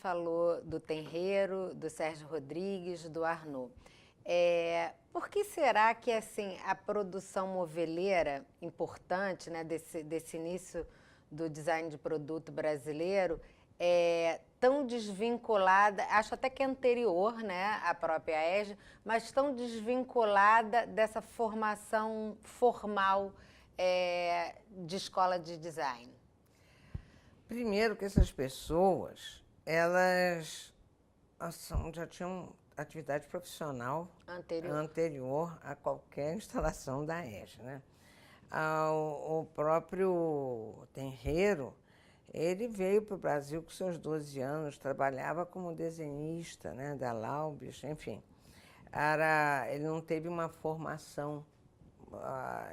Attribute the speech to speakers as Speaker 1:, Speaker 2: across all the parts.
Speaker 1: falou do Tenreiro, do Sérgio Rodrigues, do Arnaud. Por que será que assim, a produção moveleira importante, né, desse início do design de produto brasileiro é tão desvinculada, acho até que é anterior, né, à própria EJA, mas tão desvinculada dessa formação formal de escola de design?
Speaker 2: Primeiro que essas pessoas, elas já tinham atividade profissional anterior a qualquer instalação da EJA, né? O próprio Tenreiro, ele veio para o Brasil com seus 12 anos, trabalhava como desenhista, né, da Laubis, enfim. Ele não teve uma formação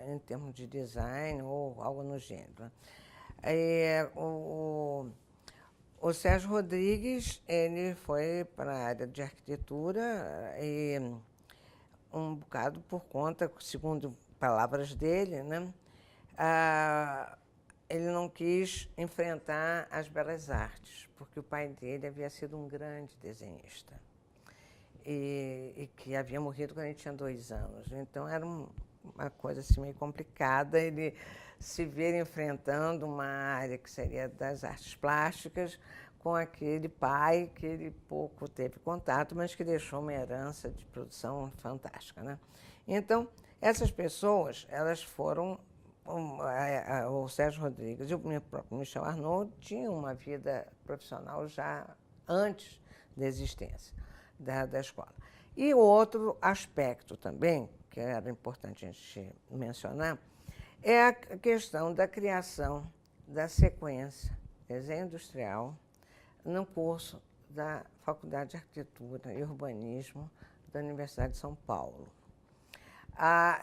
Speaker 2: em termos de design ou algo no gênero. O Sérgio Rodrigues, ele foi para a área de arquitetura e um bocado por conta, segundo palavras dele, né, ele não quis enfrentar as belas artes, porque o pai dele havia sido um grande desenhista e que havia morrido quando ele tinha 2 anos. Então, era uma coisa assim, meio complicada ele se ver enfrentando uma área que seria das artes plásticas com aquele pai que ele pouco teve contato, mas que deixou uma herança de produção fantástica, né? Então, essas pessoas, elas foram... o Sérgio Rodrigues e o próprio Michel Arnaud tinham uma vida profissional já antes da existência da escola. E o outro aspecto também, que era importante a gente mencionar, é a questão da criação da sequência desenho industrial no curso da Faculdade de Arquitetura e Urbanismo da Universidade de São Paulo.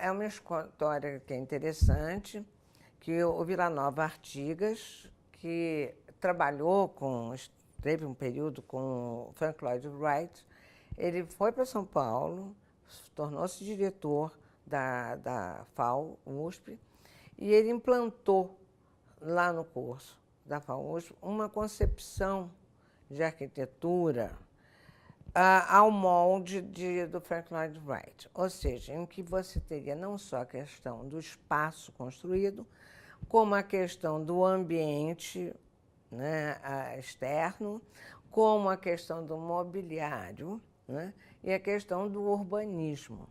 Speaker 2: É uma história que é interessante, que o Vila Nova Artigas, que teve um período com o Frank Lloyd Wright, ele foi para São Paulo, tornou-se diretor da FAU, USP, e ele implantou lá no curso da FAU, USP, uma concepção de arquitetura ao molde do Frank Lloyd Wright, ou seja, em que você teria não só a questão do espaço construído, como a questão do ambiente, né, externo, como a questão do mobiliário, né, e a questão do urbanismo.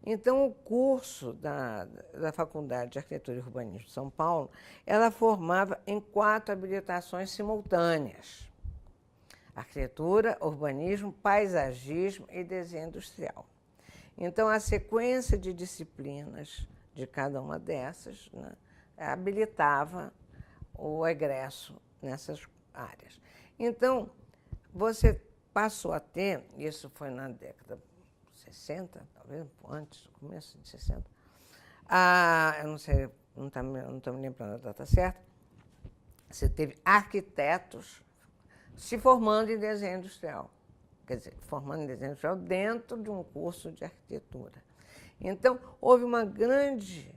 Speaker 2: Então, o curso da Faculdade de Arquitetura e Urbanismo de São Paulo, ela formava em 4 habilitações simultâneas: arquitetura, urbanismo, paisagismo e desenho industrial. Então, a sequência de disciplinas de cada uma dessas, né, habilitava o egresso nessas áreas. Então, você passou a ter, isso foi na década de 60, talvez antes, no começo de 60, eu não sei, não estou me lembrando da data certa, você teve arquitetos se formando em desenho industrial, quer dizer, formando em desenho industrial dentro de um curso de arquitetura. Então, houve uma grande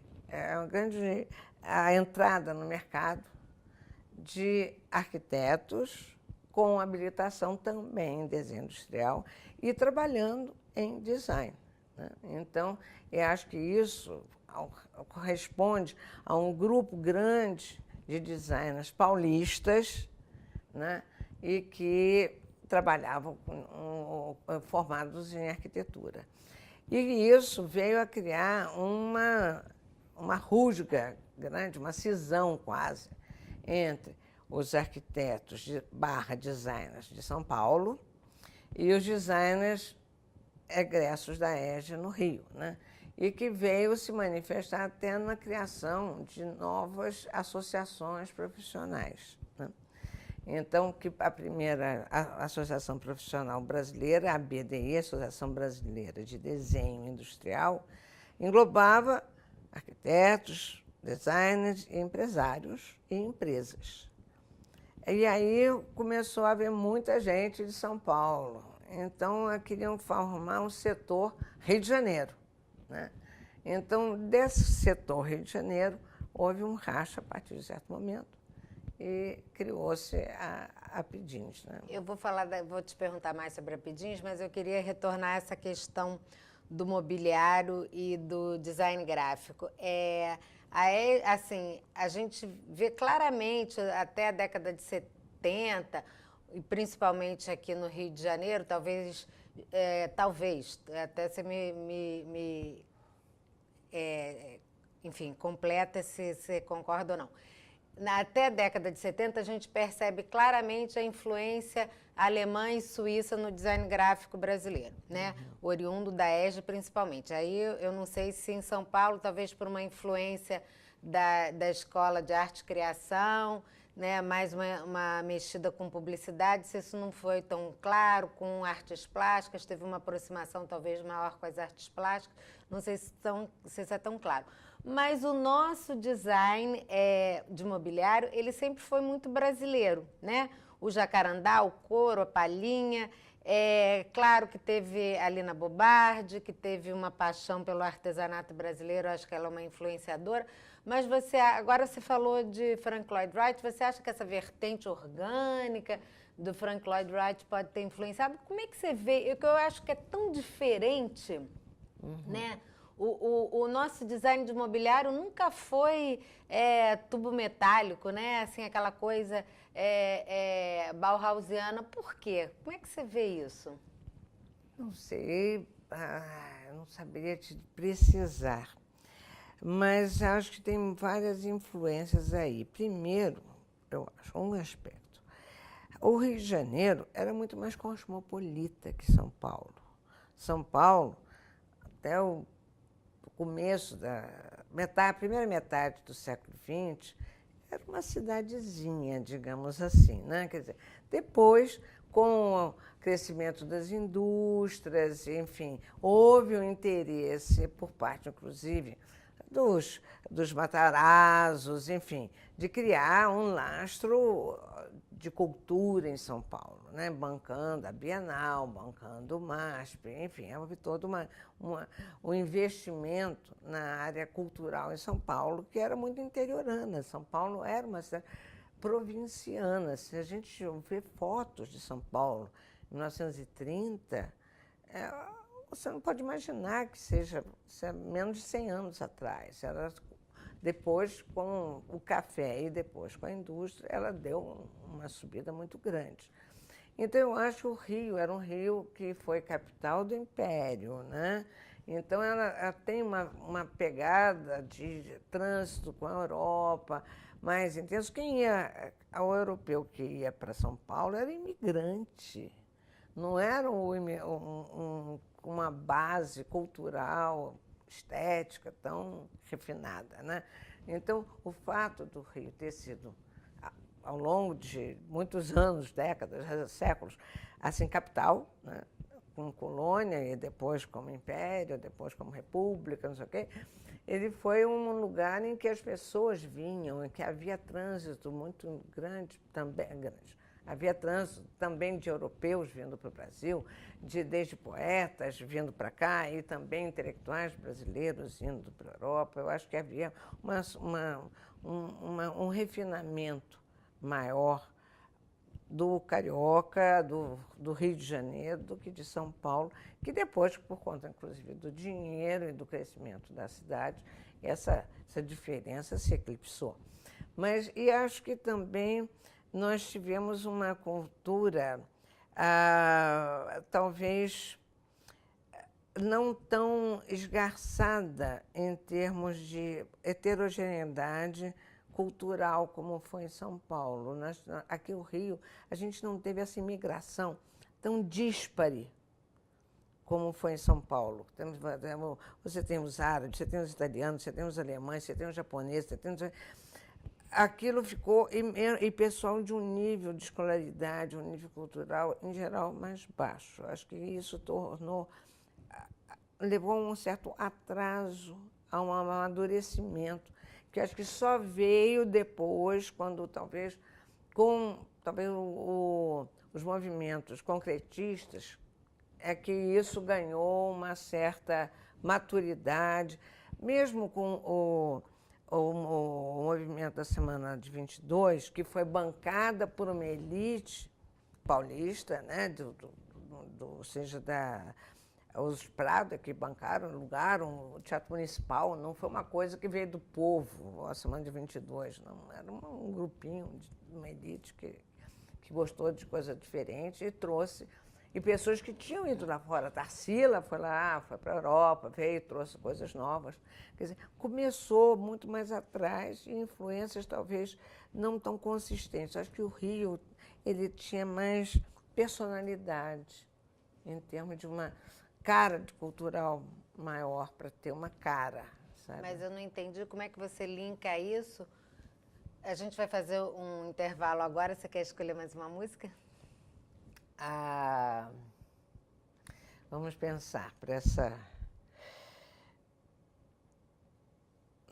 Speaker 2: entrada no mercado de arquitetos com habilitação também em desenho industrial e trabalhando em design, né? Então, eu acho que isso corresponde a um grupo grande de designers paulistas, né, e que trabalhavam formados em arquitetura. E isso veio a criar uma rusga grande, uma cisão quase, entre os arquitetos designers de São Paulo e os designers egressos da EJA no Rio, né? E que veio se manifestar até na criação de novas associações profissionais, né? Então, que a primeira associação profissional brasileira, a ABDI, Associação Brasileira de Desenho Industrial, englobava arquitetos, designers, empresários e empresas. E aí começou a haver muita gente de São Paulo. Então, queriam formar um setor Rio de Janeiro, né? Então, desse setor Rio de Janeiro, houve um racha a partir de certo momento. e criou-se a Pedins, né?
Speaker 1: Eu vou te perguntar mais sobre a Pedins, mas eu queria retornar a essa questão do mobiliário e do design gráfico. Assim, a gente vê claramente, até a década de 70, e principalmente aqui no Rio de Janeiro, talvez, até você enfim, completa se você concorda ou não. Até a década de 70, a gente percebe claramente a influência alemã e suíça no design gráfico brasileiro, né? Oriundo da ESG, principalmente. Aí eu não sei se em São Paulo, talvez por uma influência da Escola de Arte e Criação, né? Mais uma mexida com publicidade, se isso não foi tão claro, com artes plásticas, teve uma aproximação talvez maior com as artes plásticas, não sei se isso é tão claro. Mas o nosso design de mobiliário, ele sempre foi muito brasileiro, né? O jacarandá, o couro, a palhinha. Claro que teve a Lina Bobardi, que teve uma paixão pelo artesanato brasileiro, acho que ela é uma influenciadora. Mas agora você falou de Frank Lloyd Wright, você acha que essa vertente orgânica do Frank Lloyd Wright pode ter influenciado? Como é que você vê? Eu acho que é tão diferente, né? O nosso design de mobiliário nunca foi tubo metálico, né? Assim, aquela coisa bauhausiana. Por quê? Como é que você vê isso?
Speaker 2: Não sei, eu não saberia te precisar, mas acho que tem várias influências aí. Primeiro, eu acho, um aspecto. O Rio de Janeiro era muito mais cosmopolita que São Paulo. São Paulo, até o começo primeira metade do século XX, era uma cidadezinha, digamos assim, né? Quer dizer, depois, com o crescimento das indústrias, enfim, houve um interesse por parte, inclusive, dos Matarazzos, enfim, de criar um lastro de cultura em São Paulo, né? Bancando a Bienal, bancando o MASP, enfim, houve todo um investimento na área cultural em São Paulo, que era muito interiorana. São Paulo era uma cidade provinciana. Se a gente vê fotos de São Paulo em 1930, você não pode imaginar que seja menos de 100 anos atrás. Era depois, com o café e depois com a indústria, ela deu uma subida muito grande. Então, eu acho que o Rio era um rio que foi capital do Império, né? Então, ela tem uma pegada de trânsito com a Europa mais intenso. Quem ia, o europeu que ia para São Paulo era imigrante, não era uma base cultural, estética tão refinada, né? Então, o fato do Rio ter sido, ao longo de muitos anos, décadas, séculos, assim, capital, né? Com colônia e depois como império, depois como república, não sei o quê, ele foi um lugar em que as pessoas vinham, em que havia trânsito muito grande, também grande. Havia trânsito também de europeus vindo para o Brasil, desde poetas vindo para cá e também intelectuais brasileiros indo para a Europa. Eu acho que havia um refinamento maior do carioca, do Rio de Janeiro, do que de São Paulo, que depois, por conta, inclusive, do dinheiro e do crescimento da cidade, essa diferença se eclipsou. E acho que também nós tivemos uma cultura, talvez, não tão esgarçada em termos de heterogeneidade cultural como foi em São Paulo. Aqui no Rio, a gente não teve essa imigração tão díspare como foi em São Paulo. Você tem os árabes, você tem os italianos, você tem os alemães, você tem os japoneses, você tem os... Aquilo ficou, e pessoal de um nível de escolaridade, um nível cultural, em geral, mais baixo. Acho que isso levou a um certo atraso, a um amadurecimento, que acho que só veio depois, quando talvez os movimentos concretistas, é que isso ganhou uma certa maturidade, mesmo com o movimento da Semana de 22, que foi bancada por uma elite paulista, né, ou seja, os Prado que bancaram, alugaram o Teatro Municipal, não foi uma coisa que veio do povo, a Semana de 22, não, era um grupinho, uma elite que gostou de coisa diferente e trouxe. E pessoas que tinham ido lá fora. A Tarsila foi lá, foi para a Europa, veio, trouxe coisas novas. Quer dizer, começou muito mais atrás e influências talvez não tão consistentes. Acho que o Rio ele tinha mais personalidade em termos de uma cara de cultural maior, para ter uma cara, sabe?
Speaker 1: Mas eu não entendi como é que você linka isso. A gente vai fazer um intervalo agora. Você quer escolher mais uma música?
Speaker 2: Vamos pensar para essa...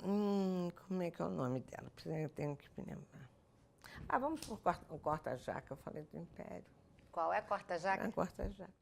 Speaker 2: como é que é o nome dela? Eu tenho que me lembrar. Vamos por o Corta-Jaca, eu falei do Império.
Speaker 1: Qual é Corta-Jaca?
Speaker 2: Corta-Jaca.